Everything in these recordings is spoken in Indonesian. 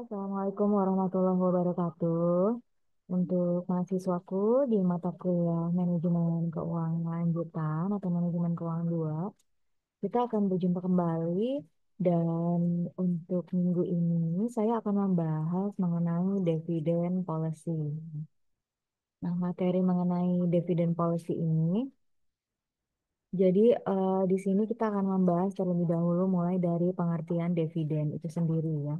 Assalamualaikum warahmatullahi wabarakatuh. Untuk mahasiswaku di mata kuliah Manajemen Keuangan Lanjutan atau Manajemen Keuangan 2, kita akan berjumpa kembali dan untuk minggu ini saya akan membahas mengenai dividen policy. Nah, materi mengenai dividen policy ini, jadi di sini kita akan membahas terlebih dahulu mulai dari pengertian dividen itu sendiri ya.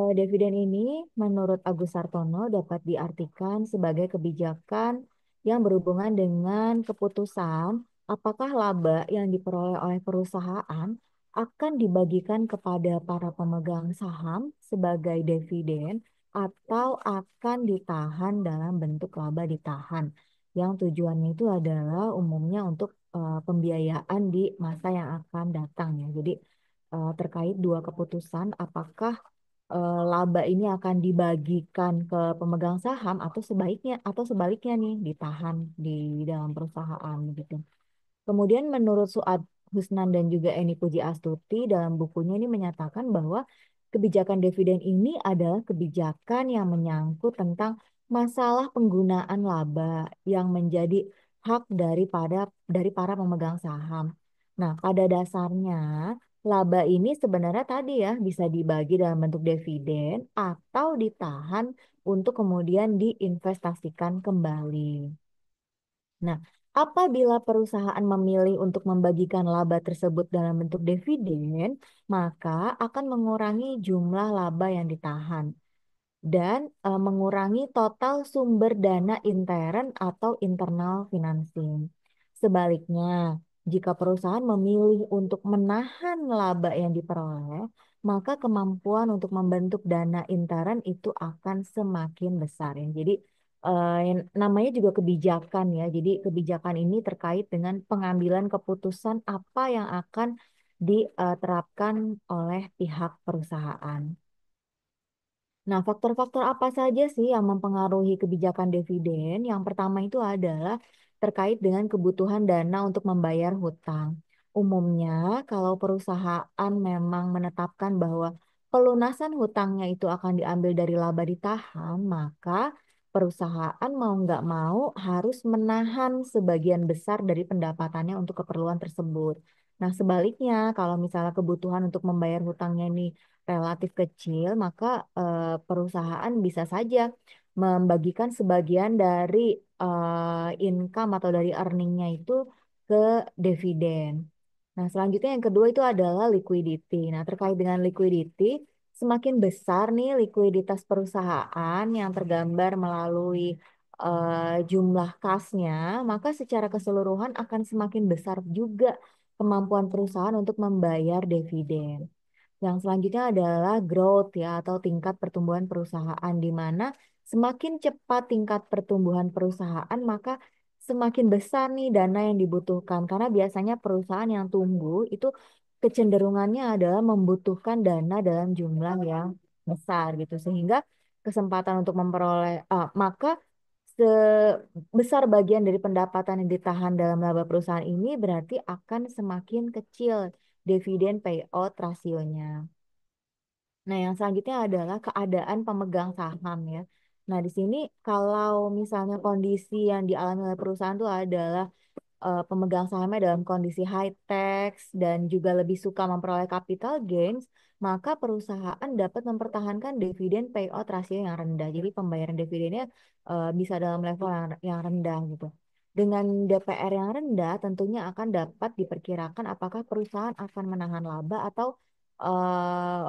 Dividen ini menurut Agus Sartono dapat diartikan sebagai kebijakan yang berhubungan dengan keputusan apakah laba yang diperoleh oleh perusahaan akan dibagikan kepada para pemegang saham sebagai dividen atau akan ditahan dalam bentuk laba ditahan yang tujuannya itu adalah umumnya untuk pembiayaan di masa yang akan datang ya. Jadi terkait dua keputusan apakah laba ini akan dibagikan ke pemegang saham atau sebaliknya nih ditahan di dalam perusahaan gitu. Kemudian menurut Suad Husnan dan juga Eni Pujiastuti dalam bukunya ini menyatakan bahwa kebijakan dividen ini adalah kebijakan yang menyangkut tentang masalah penggunaan laba yang menjadi hak dari para pemegang saham. Nah, pada dasarnya laba ini sebenarnya tadi ya bisa dibagi dalam bentuk dividen atau ditahan untuk kemudian diinvestasikan kembali. Nah, apabila perusahaan memilih untuk membagikan laba tersebut dalam bentuk dividen, maka akan mengurangi jumlah laba yang ditahan dan mengurangi total sumber dana intern atau internal financing. Sebaliknya, jika perusahaan memilih untuk menahan laba yang diperoleh, maka kemampuan untuk membentuk dana intern itu akan semakin besar ya. Jadi yang namanya juga kebijakan ya. Jadi kebijakan ini terkait dengan pengambilan keputusan apa yang akan diterapkan oleh pihak perusahaan. Nah, faktor-faktor apa saja sih yang mempengaruhi kebijakan dividen? Yang pertama itu adalah terkait dengan kebutuhan dana untuk membayar hutang. Umumnya, kalau perusahaan memang menetapkan bahwa pelunasan hutangnya itu akan diambil dari laba ditahan, maka perusahaan mau nggak mau harus menahan sebagian besar dari pendapatannya untuk keperluan tersebut. Nah, sebaliknya, kalau misalnya kebutuhan untuk membayar hutangnya ini relatif kecil, maka perusahaan bisa saja membagikan sebagian dari income atau dari earningnya itu ke dividen. Nah, selanjutnya yang kedua itu adalah liquidity. Nah, terkait dengan liquidity, semakin besar nih likuiditas perusahaan yang tergambar melalui jumlah kasnya, maka secara keseluruhan akan semakin besar juga kemampuan perusahaan untuk membayar dividen. Yang selanjutnya adalah growth ya atau tingkat pertumbuhan perusahaan di mana semakin cepat tingkat pertumbuhan perusahaan maka semakin besar nih dana yang dibutuhkan karena biasanya perusahaan yang tumbuh itu kecenderungannya adalah membutuhkan dana dalam jumlah yang besar gitu sehingga kesempatan untuk memperoleh maka sebesar bagian dari pendapatan yang ditahan dalam laba perusahaan ini berarti akan semakin kecil dividen payout rasionya. Nah, yang selanjutnya adalah keadaan pemegang saham ya. Nah, di sini kalau misalnya kondisi yang dialami oleh perusahaan itu adalah pemegang sahamnya dalam kondisi high tax dan juga lebih suka memperoleh capital gains, maka perusahaan dapat mempertahankan dividen payout rasio yang rendah. Jadi pembayaran dividennya bisa dalam level yang rendah gitu. Dengan DPR yang rendah, tentunya akan dapat diperkirakan apakah perusahaan akan menahan laba atau eh,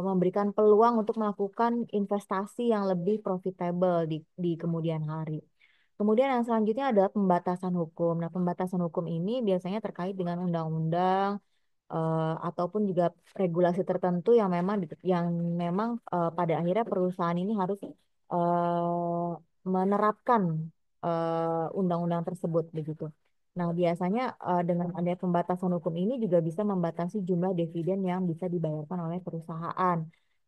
memberikan peluang untuk melakukan investasi yang lebih profitable di kemudian hari. Kemudian yang selanjutnya adalah pembatasan hukum. Nah, pembatasan hukum ini biasanya terkait dengan undang-undang ataupun juga regulasi tertentu yang memang pada akhirnya perusahaan ini harus menerapkan undang-undang tersebut begitu. Nah, biasanya dengan adanya pembatasan hukum ini juga bisa membatasi jumlah dividen yang bisa dibayarkan oleh perusahaan.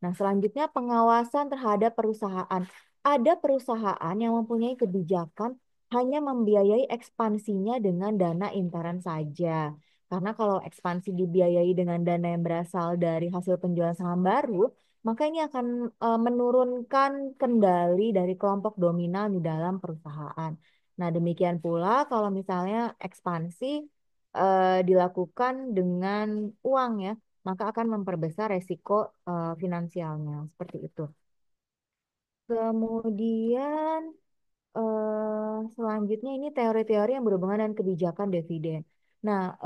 Nah, selanjutnya pengawasan terhadap perusahaan. Ada perusahaan yang mempunyai kebijakan hanya membiayai ekspansinya dengan dana intern saja. Karena kalau ekspansi dibiayai dengan dana yang berasal dari hasil penjualan saham baru, maka ini akan menurunkan kendali dari kelompok dominan di dalam perusahaan. Nah, demikian pula kalau misalnya ekspansi dilakukan dengan uang ya, maka akan memperbesar resiko finansialnya seperti itu. Kemudian selanjutnya ini teori-teori yang berhubungan dengan kebijakan dividen. Nah,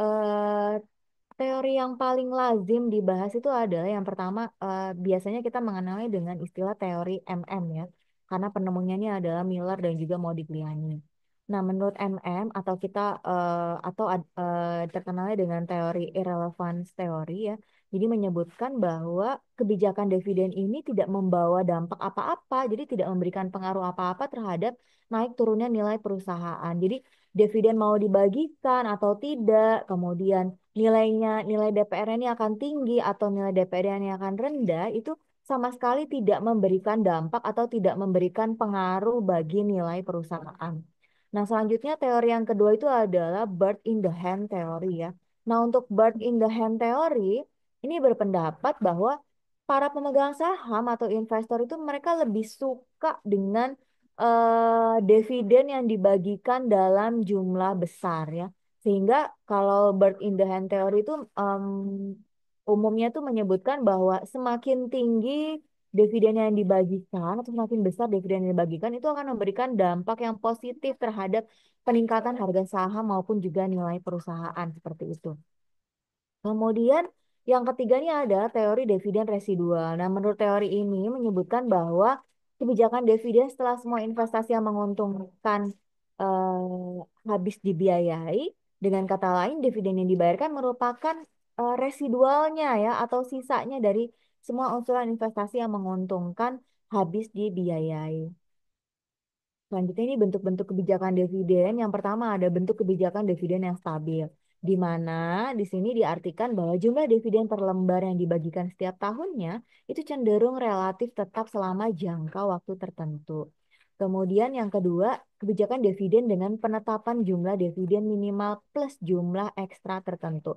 teori yang paling lazim dibahas itu adalah yang pertama biasanya kita mengenalnya dengan istilah teori MM ya, karena penemunya ini adalah Miller dan juga Modigliani. Nah, menurut MM atau kita terkenalnya dengan teori irrelevance teori ya, jadi menyebutkan bahwa kebijakan dividen ini tidak membawa dampak apa-apa, jadi tidak memberikan pengaruh apa-apa terhadap naik turunnya nilai perusahaan. Jadi dividen mau dibagikan atau tidak, kemudian nilai DPR ini akan tinggi atau nilai DPR ini akan rendah, itu sama sekali tidak memberikan dampak atau tidak memberikan pengaruh bagi nilai perusahaan. Nah, selanjutnya teori yang kedua itu adalah bird in the hand teori ya. Nah, untuk bird in the hand teori ini berpendapat bahwa para pemegang saham atau investor itu mereka lebih suka dengan dividen yang dibagikan dalam jumlah besar ya. Sehingga kalau bird in the hand theory itu umumnya tuh menyebutkan bahwa semakin tinggi dividen yang dibagikan atau semakin besar dividen yang dibagikan itu akan memberikan dampak yang positif terhadap peningkatan harga saham maupun juga nilai perusahaan seperti itu. Kemudian yang ketiganya adalah teori dividen residual. Nah, menurut teori ini menyebutkan bahwa kebijakan dividen setelah semua investasi yang menguntungkan habis dibiayai, dengan kata lain dividen yang dibayarkan merupakan residualnya ya atau sisanya dari semua unsuran investasi yang menguntungkan habis dibiayai. Selanjutnya ini bentuk-bentuk kebijakan dividen. Yang pertama ada bentuk kebijakan dividen yang stabil, di mana di sini diartikan bahwa jumlah dividen per lembar yang dibagikan setiap tahunnya itu cenderung relatif tetap selama jangka waktu tertentu. Kemudian yang kedua, kebijakan dividen dengan penetapan jumlah dividen minimal plus jumlah ekstra tertentu.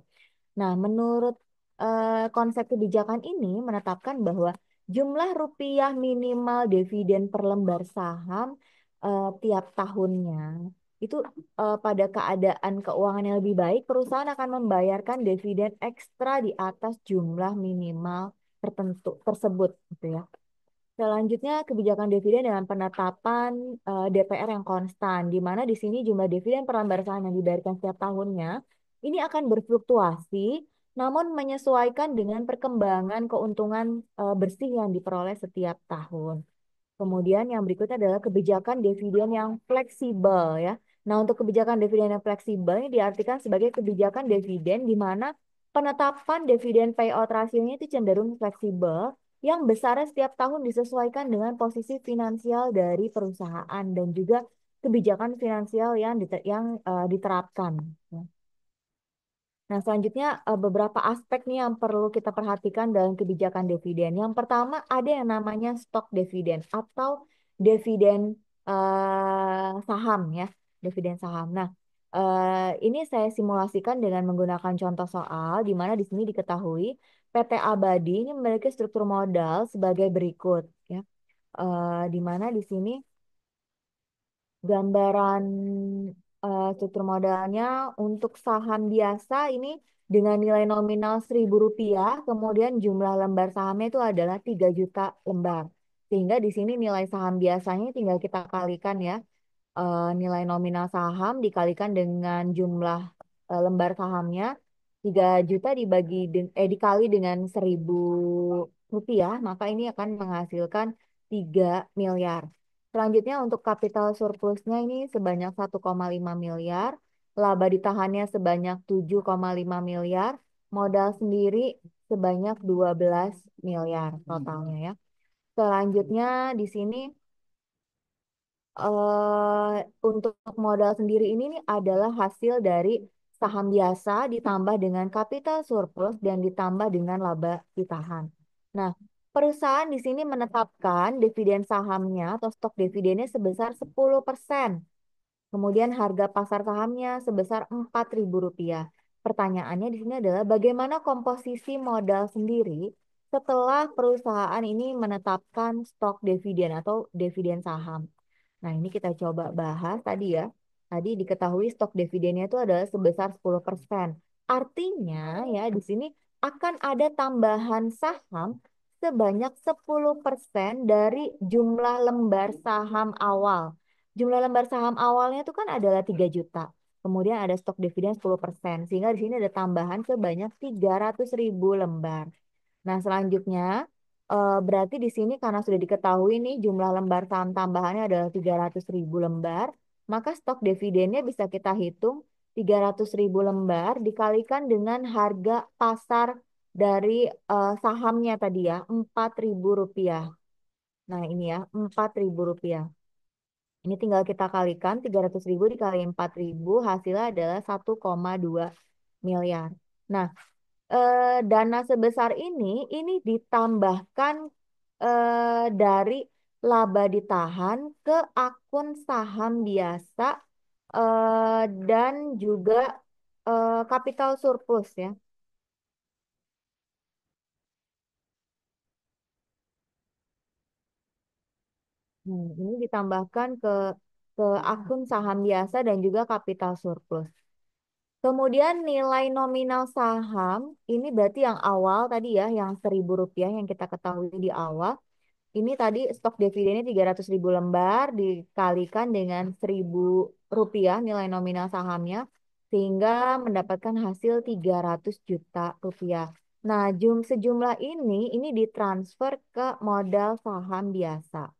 Nah, menurut konsep kebijakan ini menetapkan bahwa jumlah rupiah minimal dividen per lembar saham tiap tahunnya itu pada keadaan keuangan yang lebih baik, perusahaan akan membayarkan dividen ekstra di atas jumlah minimal tertentu tersebut, gitu ya. Selanjutnya, kebijakan dividen dengan penetapan DPR yang konstan, di mana di sini jumlah dividen per lembar saham yang dibayarkan setiap tahunnya ini akan berfluktuasi, namun menyesuaikan dengan perkembangan keuntungan bersih yang diperoleh setiap tahun. Kemudian yang berikutnya adalah kebijakan dividen yang fleksibel ya. Nah, untuk kebijakan dividen yang fleksibel ini diartikan sebagai kebijakan dividen di mana penetapan dividen payout rasionya itu cenderung fleksibel yang besarnya setiap tahun disesuaikan dengan posisi finansial dari perusahaan dan juga kebijakan finansial yang diterapkan. Nah, selanjutnya beberapa aspek nih yang perlu kita perhatikan dalam kebijakan dividen. Yang pertama ada yang namanya stok dividen atau dividen saham ya, dividen saham. Nah, ini saya simulasikan dengan menggunakan contoh soal di mana di sini diketahui PT Abadi ini memiliki struktur modal sebagai berikut ya. Di mana di sini gambaran struktur modalnya untuk saham biasa ini dengan nilai nominal Rp1.000, kemudian jumlah lembar sahamnya itu adalah 3 juta lembar. Sehingga di sini nilai saham biasanya tinggal kita kalikan ya, nilai nominal saham dikalikan dengan jumlah lembar sahamnya 3 juta dikali dengan Rp1.000, maka ini akan menghasilkan 3 miliar. Selanjutnya untuk kapital surplusnya ini sebanyak 1,5 miliar, laba ditahannya sebanyak 7,5 miliar, modal sendiri sebanyak 12 miliar totalnya ya. Selanjutnya di sini untuk modal sendiri ini nih adalah hasil dari saham biasa ditambah dengan capital surplus dan ditambah dengan laba ditahan. Nah, perusahaan di sini menetapkan dividen sahamnya atau stok dividennya sebesar 10%. Kemudian harga pasar sahamnya sebesar Rp4.000. Pertanyaannya di sini adalah bagaimana komposisi modal sendiri setelah perusahaan ini menetapkan stok dividen atau dividen saham. Nah, ini kita coba bahas tadi ya. Tadi diketahui stok dividennya itu adalah sebesar 10%. Artinya ya di sini akan ada tambahan saham sebanyak 10% dari jumlah lembar saham awal. Jumlah lembar saham awalnya itu kan adalah 3 juta. Kemudian ada stok dividen 10%. Sehingga di sini ada tambahan sebanyak 300.000 lembar. Nah, selanjutnya berarti di sini karena sudah diketahui nih jumlah lembar saham tambahannya adalah 300.000 lembar, maka stok dividennya bisa kita hitung 300.000 lembar dikalikan dengan harga pasar dari sahamnya tadi ya, Rp4.000. Nah, ini ya, Rp4.000. Ini tinggal kita kalikan 300.000 dikali 4.000 hasilnya adalah 1,2 miliar. Nah, dana sebesar ini ditambahkan dari laba ditahan ke akun saham biasa dan juga capital surplus ya. Ini ditambahkan ke akun saham biasa dan juga capital surplus. Kemudian nilai nominal saham ini berarti yang awal tadi ya, yang Rp1.000 yang kita ketahui di awal. Ini tadi stok dividennya 300.000 lembar dikalikan dengan Rp1.000 nilai nominal sahamnya sehingga mendapatkan hasil 300 juta rupiah. Nah, sejumlah ini ditransfer ke modal saham biasa.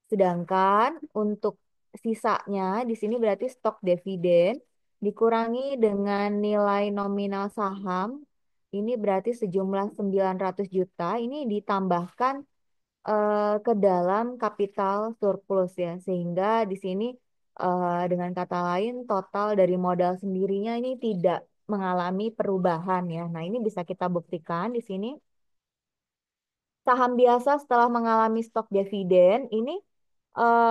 Sedangkan untuk sisanya di sini berarti stok dividen dikurangi dengan nilai nominal saham. Ini berarti sejumlah 900 juta ini ditambahkan ke dalam kapital surplus ya. Sehingga di sini dengan kata lain total dari modal sendirinya ini tidak mengalami perubahan ya. Nah, ini bisa kita buktikan di sini. Saham biasa setelah mengalami stok dividen ini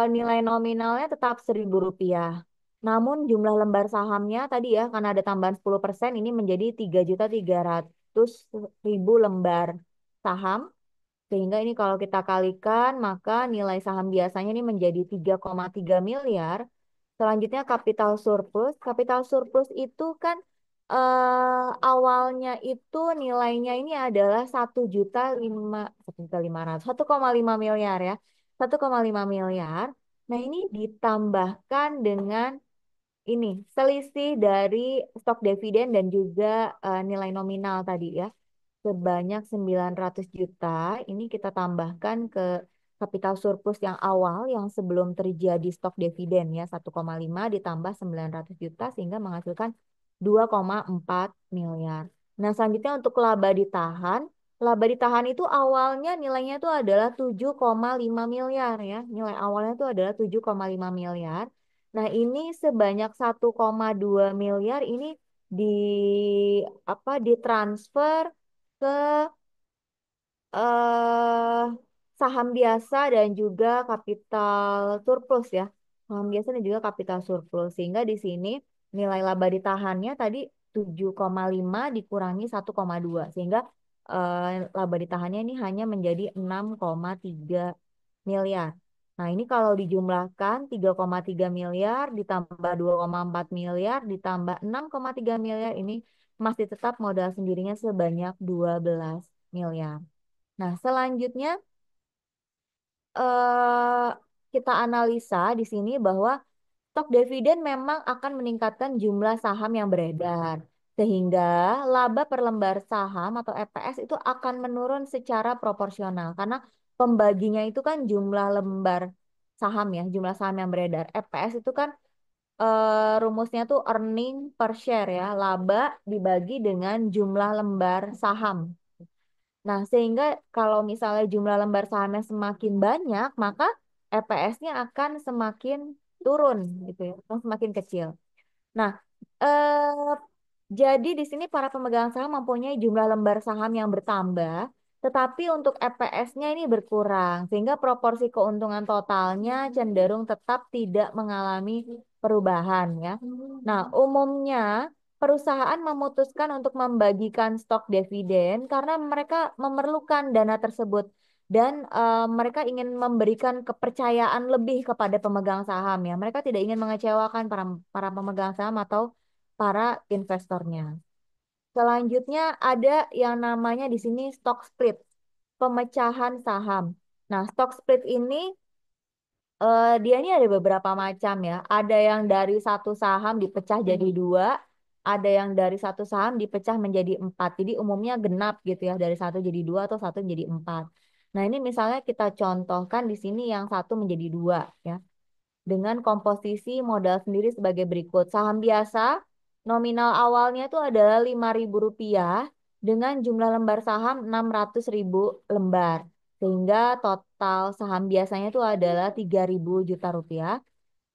nilai nominalnya tetap Rp1.000. Namun jumlah lembar sahamnya tadi ya karena ada tambahan 10% ini menjadi 3.300.000 lembar saham. Sehingga ini kalau kita kalikan, maka nilai saham biasanya ini menjadi 3,3 miliar. Selanjutnya kapital surplus. Kapital surplus itu kan awalnya itu nilainya ini adalah 1.500.000, 1,5 miliar ya. 1,5 miliar. Nah, ini ditambahkan dengan ini selisih dari stok dividen dan juga nilai nominal tadi ya sebanyak 900 juta. Ini kita tambahkan ke kapital surplus yang awal yang sebelum terjadi stok dividen ya 1,5 ditambah 900 juta sehingga menghasilkan 2,4 miliar. Nah, selanjutnya untuk laba ditahan. Laba ditahan itu awalnya nilainya itu adalah 7,5 miliar ya. Nilai awalnya itu adalah 7,5 miliar. Nah, ini sebanyak 1,2 miliar ini di ditransfer ke eh saham biasa dan juga kapital surplus ya. Saham biasa dan juga kapital surplus. Sehingga di sini nilai laba ditahannya tadi 7,5 dikurangi 1,2 sehingga laba ditahannya ini hanya menjadi 6,3 miliar. Nah, ini kalau dijumlahkan 3,3 miliar ditambah 2,4 miliar ditambah 6,3 miliar ini masih tetap modal sendirinya sebanyak 12 miliar. Nah, selanjutnya eh, kita analisa di sini bahwa stok dividen memang akan meningkatkan jumlah saham yang beredar, sehingga laba per lembar saham atau EPS itu akan menurun secara proporsional karena pembaginya itu kan jumlah lembar saham ya, jumlah saham yang beredar. EPS itu kan rumusnya tuh earning per share ya, laba dibagi dengan jumlah lembar saham. Nah, sehingga kalau misalnya jumlah lembar sahamnya semakin banyak, maka EPS-nya akan semakin turun gitu ya, akan semakin kecil. Nah, eh, jadi di sini para pemegang saham mempunyai jumlah lembar saham yang bertambah, tetapi untuk EPS-nya ini berkurang, sehingga proporsi keuntungan totalnya cenderung tetap tidak mengalami perubahan ya. Nah, umumnya perusahaan memutuskan untuk membagikan stok dividen karena mereka memerlukan dana tersebut dan mereka ingin memberikan kepercayaan lebih kepada pemegang saham ya. Mereka tidak ingin mengecewakan para para pemegang saham atau para investornya. Selanjutnya ada yang namanya di sini stock split, pemecahan saham. Nah, stock split ini dia ini ada beberapa macam ya. Ada yang dari satu saham dipecah jadi dua, ada yang dari satu saham dipecah menjadi empat. Jadi umumnya genap gitu ya, dari satu jadi dua atau satu jadi empat. Nah ini misalnya kita contohkan di sini yang satu menjadi dua ya dengan komposisi modal sendiri sebagai berikut. Saham biasa nominal awalnya itu adalah Rp5.000 dengan jumlah lembar saham 600.000 lembar. Sehingga total saham biasanya itu adalah 3.000 juta rupiah.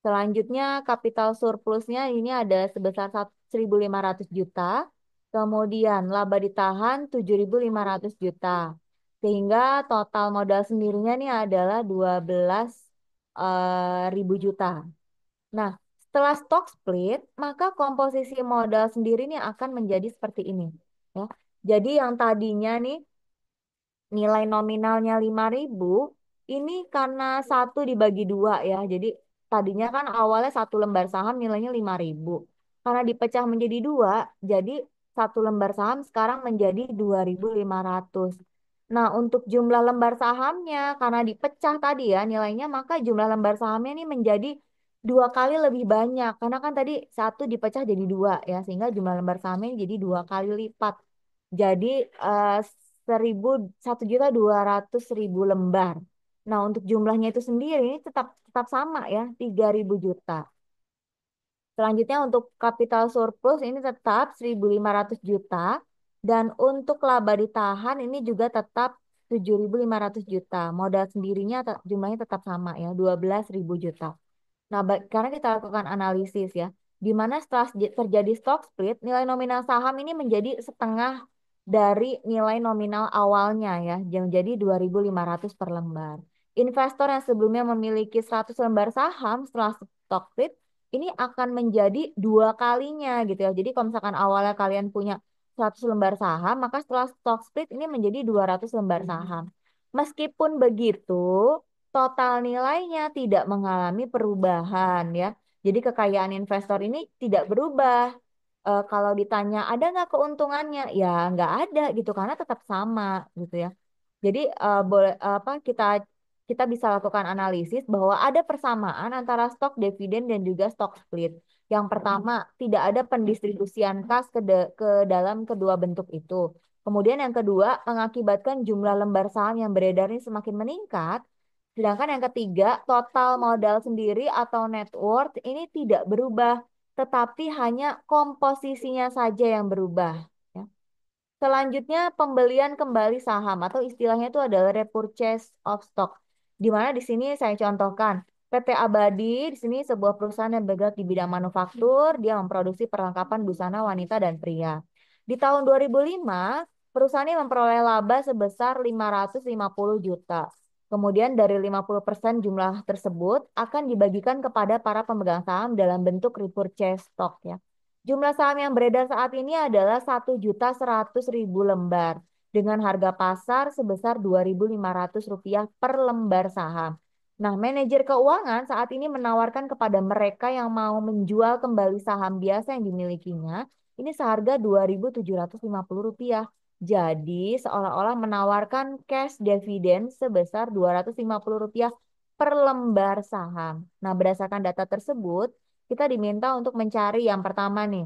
Selanjutnya kapital surplusnya ini ada sebesar 1.500 juta. Kemudian laba ditahan 7.500 juta. Sehingga total modal sendirinya ini adalah 12 ribu juta. Nah, setelah stock split, maka komposisi modal sendiri ini akan menjadi seperti ini. Ya. Jadi yang tadinya nih nilai nominalnya 5.000 ini karena satu dibagi dua ya. Jadi tadinya kan awalnya satu lembar saham nilainya 5.000. Karena dipecah menjadi dua, jadi satu lembar saham sekarang menjadi 2.500. Nah, untuk jumlah lembar sahamnya karena dipecah tadi ya nilainya, maka jumlah lembar sahamnya ini menjadi dua kali lebih banyak. Karena kan tadi satu dipecah jadi dua ya, sehingga jumlah lembar sahamnya jadi dua kali lipat. Jadi eh, 1.200.000 lembar. Nah, untuk jumlahnya itu sendiri ini tetap tetap sama ya, 3.000 juta. Selanjutnya untuk capital surplus ini tetap 1.500 juta dan untuk laba ditahan ini juga tetap 7.500 juta. Modal sendirinya jumlahnya tetap sama ya, 12.000 juta. Nah, karena kita lakukan analisis ya, di mana setelah terjadi stock split, nilai nominal saham ini menjadi setengah dari nilai nominal awalnya ya, yang jadi 2.500 per lembar. Investor yang sebelumnya memiliki 100 lembar saham setelah stock split, ini akan menjadi dua kalinya gitu ya. Jadi kalau misalkan awalnya kalian punya 100 lembar saham, maka setelah stock split ini menjadi 200 lembar saham. Meskipun begitu, total nilainya tidak mengalami perubahan ya. Jadi kekayaan investor ini tidak berubah. Kalau ditanya ada nggak keuntungannya, ya nggak ada gitu karena tetap sama gitu ya. Jadi boleh apa kita bisa lakukan analisis bahwa ada persamaan antara stok dividen dan juga stok split. Yang pertama, tidak ada pendistribusian kas ke dalam kedua bentuk itu. Kemudian yang kedua, mengakibatkan jumlah lembar saham yang beredar ini semakin meningkat. Sedangkan yang ketiga, total modal sendiri atau net worth ini tidak berubah, tetapi hanya komposisinya saja yang berubah. Ya. Selanjutnya pembelian kembali saham atau istilahnya itu adalah repurchase of stock. Di mana di sini saya contohkan PT Abadi di sini sebuah perusahaan yang bergerak di bidang manufaktur, dia memproduksi perlengkapan busana wanita dan pria. Di tahun 2005, perusahaan ini memperoleh laba sebesar 550 juta. Kemudian dari 50% jumlah tersebut akan dibagikan kepada para pemegang saham dalam bentuk repurchase stock ya. Jumlah saham yang beredar saat ini adalah 1.100.000 lembar dengan harga pasar sebesar Rp2.500 per lembar saham. Nah, manajer keuangan saat ini menawarkan kepada mereka yang mau menjual kembali saham biasa yang dimilikinya, ini seharga Rp2.750. Jadi, seolah-olah menawarkan cash dividend sebesar Rp250 per lembar saham. Nah, berdasarkan data tersebut, kita diminta untuk mencari yang pertama nih,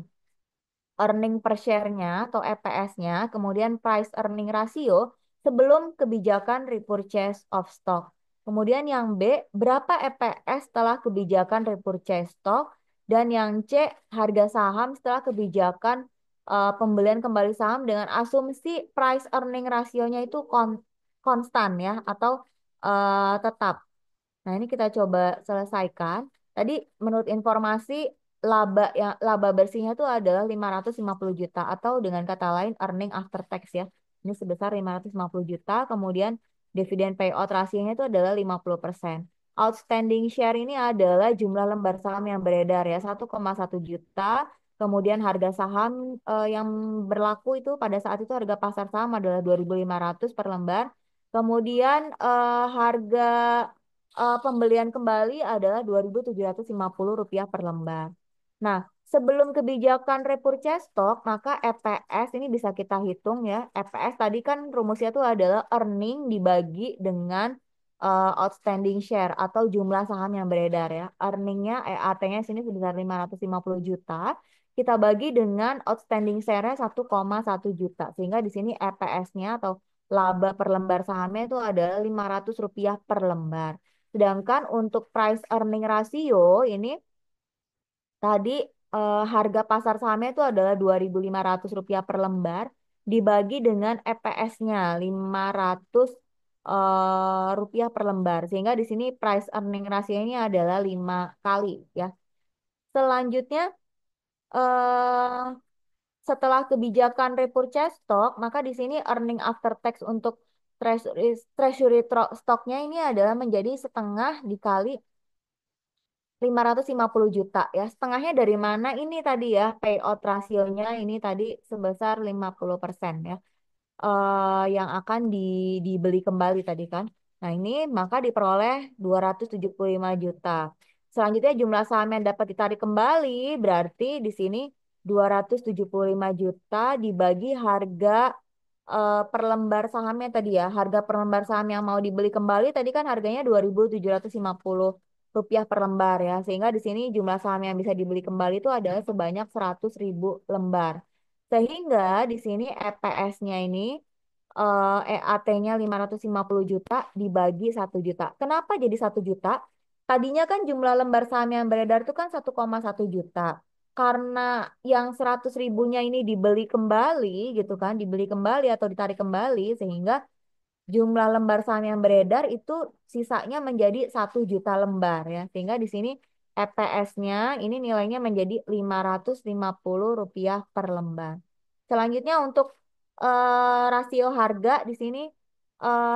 earning per share-nya atau EPS-nya, kemudian price earning ratio sebelum kebijakan repurchase of stock. Kemudian yang B, berapa EPS setelah kebijakan repurchase stock, dan yang C, harga saham setelah kebijakan pembelian kembali saham dengan asumsi price earning rasionya itu konstan ya atau tetap. Nah, ini kita coba selesaikan. Tadi menurut informasi laba bersihnya itu adalah 550 juta atau dengan kata lain earning after tax ya. Ini sebesar 550 juta, kemudian dividen payout rasionya itu adalah 50%. Outstanding share ini adalah jumlah lembar saham yang beredar ya, 1,1 juta Kemudian harga saham yang berlaku itu pada saat itu harga pasar saham adalah 2.500 per lembar. Kemudian harga pembelian kembali adalah Rp2.750 per lembar. Nah, sebelum kebijakan repurchase stock, maka EPS ini bisa kita hitung ya. EPS tadi kan rumusnya itu adalah earning dibagi dengan outstanding share atau jumlah saham yang beredar ya. Earningnya, EAT-nya sini sebesar 550 juta. Kita bagi dengan outstanding share-nya 1,1 juta. Sehingga di sini EPS-nya atau laba per lembar sahamnya itu adalah Rp500 per lembar. Sedangkan untuk price earning ratio ini tadi harga pasar sahamnya itu adalah Rp2.500 per lembar dibagi dengan EPS-nya 500 rupiah per lembar. Sehingga di sini price earning ratio ini adalah 5 kali ya. Selanjutnya eh, setelah kebijakan repurchase stock, maka di sini earning after tax untuk treasury stocknya ini adalah menjadi setengah dikali 550 juta ya. Setengahnya dari mana ini tadi ya? Payout rasionya ini tadi sebesar 50% ya. Yang akan dibeli kembali tadi kan. Nah, ini maka diperoleh 275 juta. Selanjutnya jumlah saham yang dapat ditarik kembali berarti di sini 275 juta dibagi harga per lembar sahamnya tadi ya. Harga per lembar saham yang mau dibeli kembali tadi kan harganya Rp2.750 per lembar ya. Sehingga di sini jumlah saham yang bisa dibeli kembali itu adalah sebanyak 100.000 lembar. Sehingga di sini EPS-nya ini EAT-nya 550 juta dibagi 1 juta. Kenapa jadi 1 juta? Tadinya kan jumlah lembar saham yang beredar itu kan 1,1 juta. Karena yang 100 ribunya ini dibeli kembali gitu kan, dibeli kembali atau ditarik kembali sehingga jumlah lembar saham yang beredar itu sisanya menjadi 1 juta lembar ya. Sehingga di sini EPS-nya ini nilainya menjadi Rp550 per lembar. Selanjutnya untuk rasio harga di sini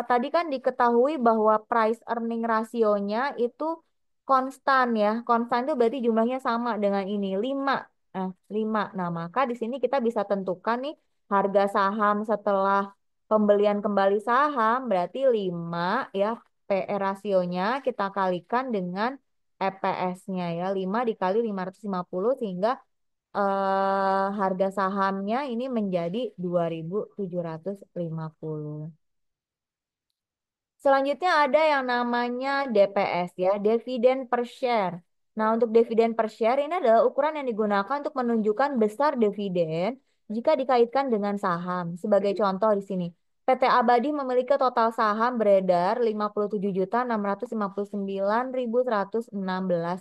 tadi kan diketahui bahwa price earning rasionya itu konstan ya. Konstan itu berarti jumlahnya sama dengan ini 5. Nah, 5. Nah, maka di sini kita bisa tentukan nih harga saham setelah pembelian kembali saham berarti 5 ya. PE rasionya kita kalikan dengan EPS-nya ya. 5 dikali 550 sehingga harga sahamnya ini menjadi 2.750. Selanjutnya ada yang namanya DPS ya, dividen per share. Nah, untuk dividen per share ini adalah ukuran yang digunakan untuk menunjukkan besar dividen jika dikaitkan dengan saham. Sebagai contoh di sini, PT Abadi memiliki total saham beredar 57.659.116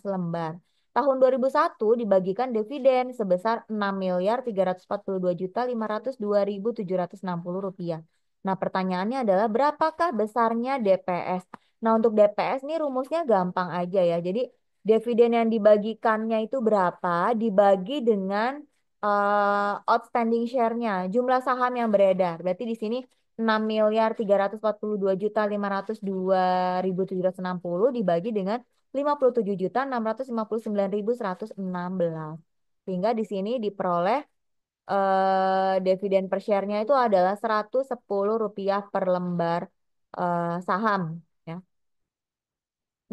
lembar. Tahun 2001 dibagikan dividen sebesar 6.342.502.760 rupiah. Nah, pertanyaannya adalah berapakah besarnya DPS? Nah, untuk DPS ini rumusnya gampang aja ya. Jadi, dividen yang dibagikannya itu berapa dibagi dengan outstanding share-nya, jumlah saham yang beredar. Berarti di sini 6.342.502.760 dibagi dengan 57.659.116. Sehingga di sini diperoleh dividen per share-nya itu adalah Rp110 per lembar saham ya.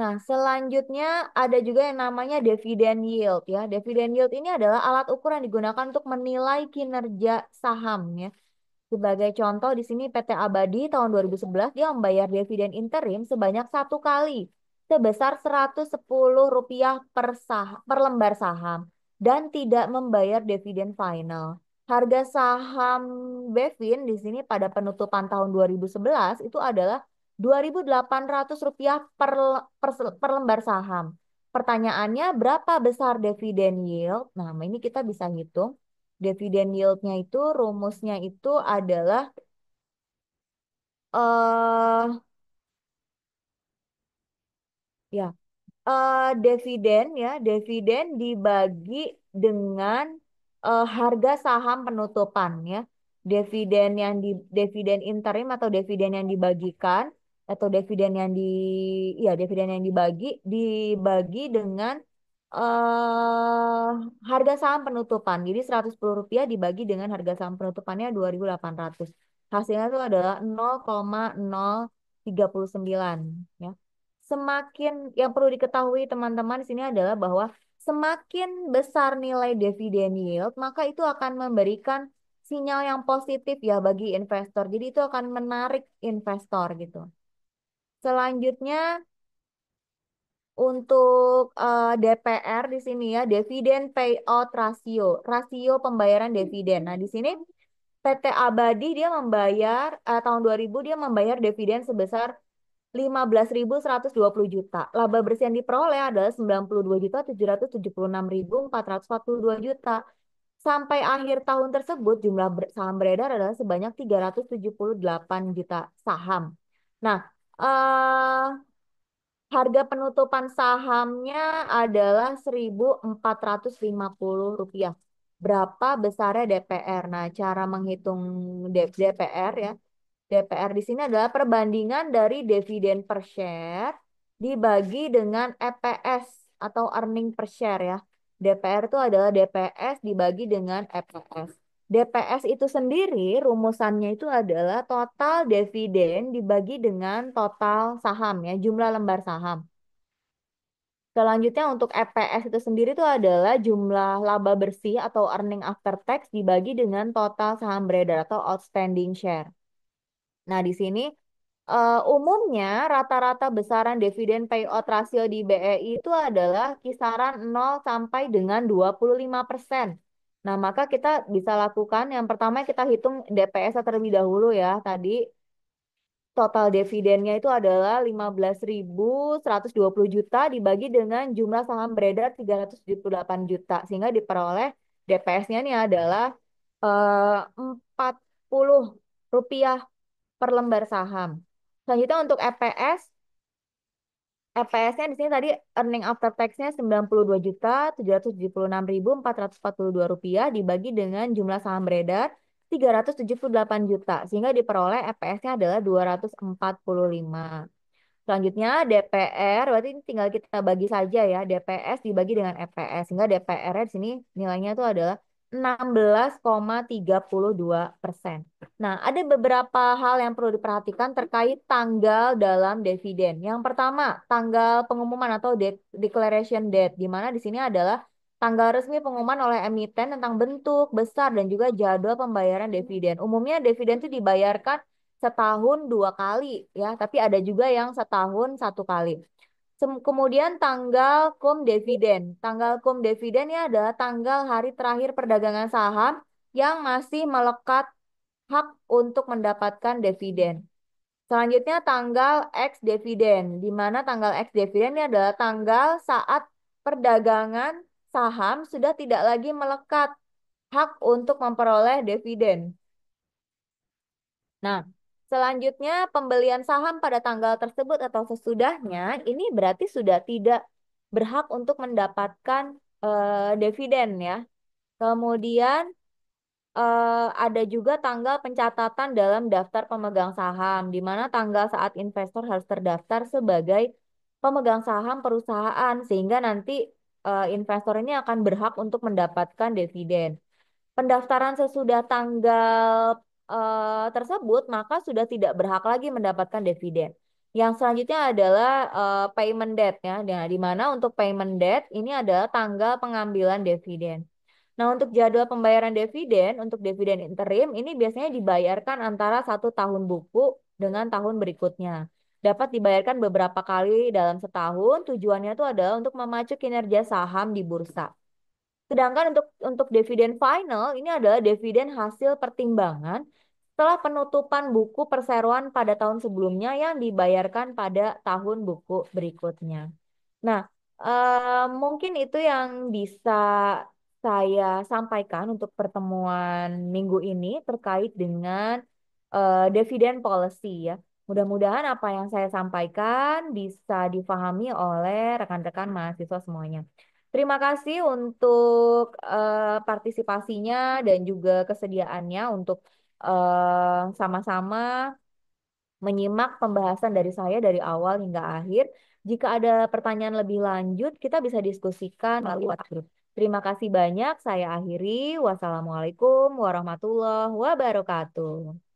Nah, selanjutnya ada juga yang namanya dividen yield ya. Dividen yield ini adalah alat ukur yang digunakan untuk menilai kinerja saham ya. Sebagai contoh di sini PT Abadi tahun 2011 dia membayar dividen interim sebanyak 1 kali sebesar Rp110 per lembar saham dan tidak membayar dividen final. Harga saham Bevin di sini pada penutupan tahun 2011 itu adalah Rp2.800 per lembar saham. Pertanyaannya berapa besar dividen yield? Nah, ini kita bisa hitung. Dividen yieldnya itu rumusnya itu adalah eh ya dividen ya dividen dibagi dengan harga saham penutupan ya. Dividen interim atau dividen yang dibagikan atau dividen yang dibagi dengan eh harga saham penutupan. Jadi Rp110 dibagi dengan harga saham penutupannya 2.800. Hasilnya itu adalah 0,039 ya. Semakin yang perlu diketahui teman-teman di sini adalah bahwa semakin besar nilai dividen yield, maka itu akan memberikan sinyal yang positif ya bagi investor. Jadi itu akan menarik investor gitu. Selanjutnya untuk DPR di sini ya, dividen payout ratio, rasio pembayaran dividen. Nah, di sini PT Abadi dia membayar tahun 2000 dia membayar dividen sebesar 15.120 juta. Laba bersih yang diperoleh adalah 92.776.442 juta. Sampai akhir tahun tersebut jumlah saham beredar adalah sebanyak 378 juta saham. Nah, harga penutupan sahamnya adalah Rp1.450. Berapa besarnya DPR? Nah, cara menghitung DPR ya. DPR di sini adalah perbandingan dari dividen per share dibagi dengan EPS atau earning per share ya. DPR itu adalah DPS dibagi dengan EPS. DPS itu sendiri rumusannya itu adalah total dividen dibagi dengan total saham ya, jumlah lembar saham. Selanjutnya untuk EPS itu sendiri itu adalah jumlah laba bersih atau earning after tax dibagi dengan total saham beredar atau outstanding share. Nah, di sini umumnya rata-rata besaran dividen payout ratio di BEI itu adalah kisaran 0 sampai dengan 25%. Nah, maka kita bisa lakukan yang pertama kita hitung DPS terlebih dahulu ya. Tadi total dividennya itu adalah 15.120 juta dibagi dengan jumlah saham beredar 378 juta sehingga diperoleh DPS-nya ini adalah 40 rupiah per lembar saham. Selanjutnya untuk EPS, EPS-nya di sini tadi earning after tax-nya 92.776.442 rupiah dibagi dengan jumlah saham beredar 378 juta sehingga diperoleh EPS-nya adalah 245. Selanjutnya DPR, berarti ini tinggal kita bagi saja ya. DPS dibagi dengan EPS. Sehingga DPR di sini nilainya itu adalah 16,32%. Nah, ada beberapa hal yang perlu diperhatikan terkait tanggal dalam dividen. Yang pertama, tanggal pengumuman atau declaration date, di mana di sini adalah tanggal resmi pengumuman oleh emiten tentang bentuk, besar, dan juga jadwal pembayaran dividen. Umumnya dividen itu dibayarkan setahun 2 kali ya, tapi ada juga yang setahun 1 kali. Kemudian tanggal cum dividen. Tanggal cum dividen ini adalah tanggal hari terakhir perdagangan saham yang masih melekat hak untuk mendapatkan dividen. Selanjutnya tanggal ex dividen, di mana tanggal ex dividen ini adalah tanggal saat perdagangan saham sudah tidak lagi melekat hak untuk memperoleh dividen. Nah, selanjutnya pembelian saham pada tanggal tersebut atau sesudahnya ini berarti sudah tidak berhak untuk mendapatkan dividen ya. Kemudian ada juga tanggal pencatatan dalam daftar pemegang saham, di mana tanggal saat investor harus terdaftar sebagai pemegang saham perusahaan, sehingga nanti investor ini akan berhak untuk mendapatkan dividen. Pendaftaran sesudah tanggal tersebut, maka sudah tidak berhak lagi mendapatkan dividen. Yang selanjutnya adalah payment date ya, di mana untuk payment date ini adalah tanggal pengambilan dividen. Nah, untuk jadwal pembayaran dividen, untuk dividen interim, ini biasanya dibayarkan antara 1 tahun buku dengan tahun berikutnya. Dapat dibayarkan beberapa kali dalam setahun, tujuannya itu adalah untuk memacu kinerja saham di bursa. Sedangkan untuk dividen final ini adalah dividen hasil pertimbangan setelah penutupan buku perseroan pada tahun sebelumnya yang dibayarkan pada tahun buku berikutnya. Nah, mungkin itu yang bisa saya sampaikan untuk pertemuan minggu ini terkait dengan dividen policy ya. Mudah-mudahan apa yang saya sampaikan bisa difahami oleh rekan-rekan mahasiswa semuanya. Terima kasih untuk partisipasinya dan juga kesediaannya untuk sama-sama menyimak pembahasan dari saya dari awal hingga akhir. Jika ada pertanyaan lebih lanjut, kita bisa diskusikan melalui WhatsApp group. Terima kasih banyak. Saya akhiri. Wassalamualaikum warahmatullahi wabarakatuh.